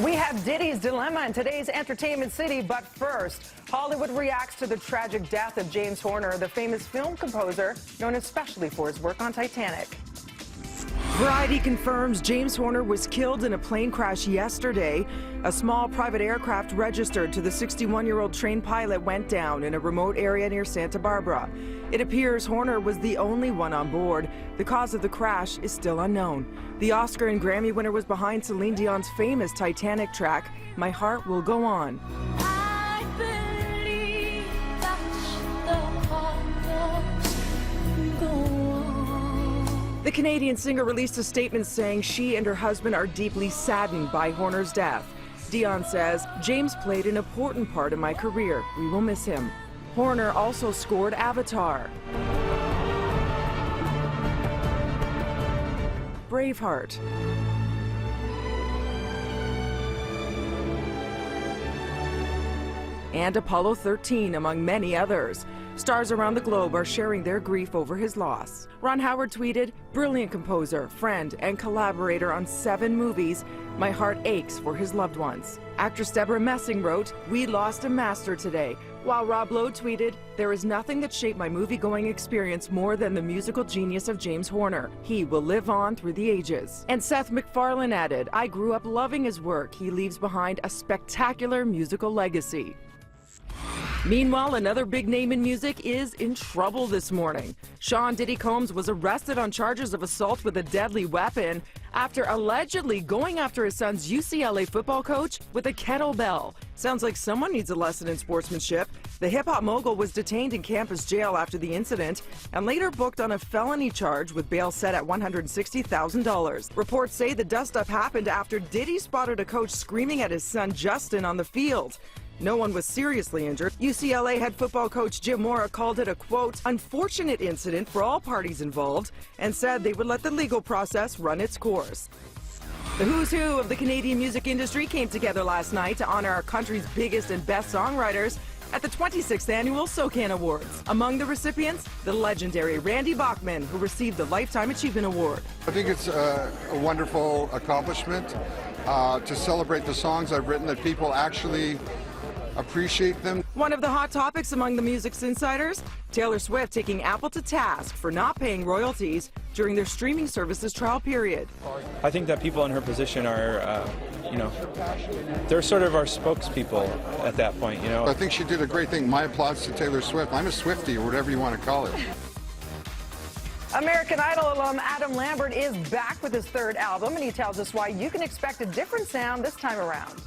We have Diddy's dilemma in today's Entertainment City, but first, Hollywood reacts to the tragic death of James Horner, the famous film composer known especially for his work on Titanic. Variety confirms James Horner was killed in a plane crash yesterday. A small private aircraft registered to the 61-year-old trained pilot went down in a remote area near Santa Barbara. It appears Horner was the only one on board. The cause of the crash is still unknown. The Oscar and Grammy winner was behind Celine Dion's famous Titanic track, My Heart Will Go On. I believe that the heart will go on. The Canadian singer released a statement saying she and her husband are deeply saddened by Horner's death. DION says, James played an important part in my career. We will miss him. Horner also scored Avatar, Braveheart, and Apollo 13, among many others. Stars around the globe are sharing their grief over his loss. Ron Howard tweeted, brilliant composer, friend, and collaborator on 7 movies. My heart aches for his loved ones. Actress Deborah Messing wrote, we lost a master today. While Rob Lowe tweeted, there is nothing that shaped my movie-going experience more than the musical genius of James Horner. He will live on through the ages. And Seth MacFarlane added, I grew up loving his work. He leaves behind a spectacular musical legacy. Meanwhile, another big name in music is in trouble this morning. Sean Diddy Combs was arrested on charges of assault with a deadly weapon after allegedly going after his son's UCLA football coach with a kettlebell. Sounds like someone needs a lesson in sportsmanship. The hip-hop mogul was detained in campus jail after the incident and later booked on a felony charge with bail set at $160,000. Reports say the dust-up happened after Diddy spotted a coach screaming at his son Justin on the field. No one was seriously injured. UCLA head football coach Jim Mora called it a, quote, unfortunate incident for all parties involved and said they would let the legal process run its course. The who's who of the Canadian music industry came together last night to honor our country's biggest and best songwriters at the 26th Annual SOCAN Awards. Among the recipients, the legendary Randy Bachman, who received the Lifetime Achievement Award. I think it's a wonderful accomplishment to celebrate the songs I've written, that people actually appreciate them. One of the hot topics among the music's insiders, Taylor Swift taking Apple to task for not paying royalties during their streaming services trial period. I think that people in her position are, they're sort of our spokespeople at that point, I think she did a great thing. My applause to Taylor Swift. I'm a Swiftie, or whatever you want to call it. American Idol alum Adam Lambert is back with his 3rd album, and he tells us why you can expect a different sound this time around.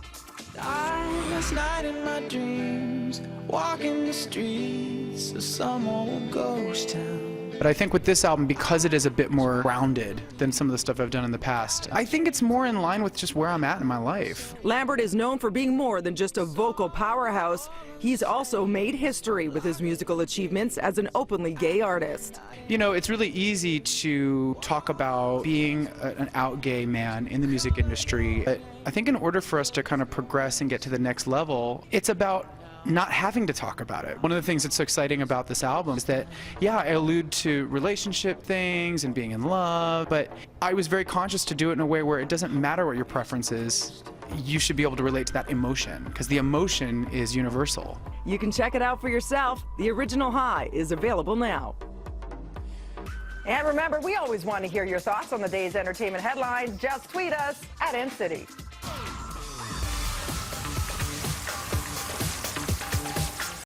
Last night in my dreams, walking the streets of some old ghost town. But I think with this album, because it is a bit more grounded than some of the stuff I've done in the past, I think it's more in line with just where I'm at in my life. Lambert is known for being more than just a vocal powerhouse. He's also made history with his musical achievements as an openly gay artist. You know, it's really easy to talk about being an out gay man in the music industry. But I think in order for us to kind of progress and get to the next level, it's about not having to talk about it. One of the things that's so exciting about this album is that, yeah, I allude to relationship things and being in love, but I was very conscious to do it in a way where it doesn't matter what your preference is. You should be able to relate to that emotion, because the emotion is universal. You can check it out for yourself. The original High is available now. And remember, we always want to hear your thoughts on the day's entertainment headlines. Just tweet us at NCity.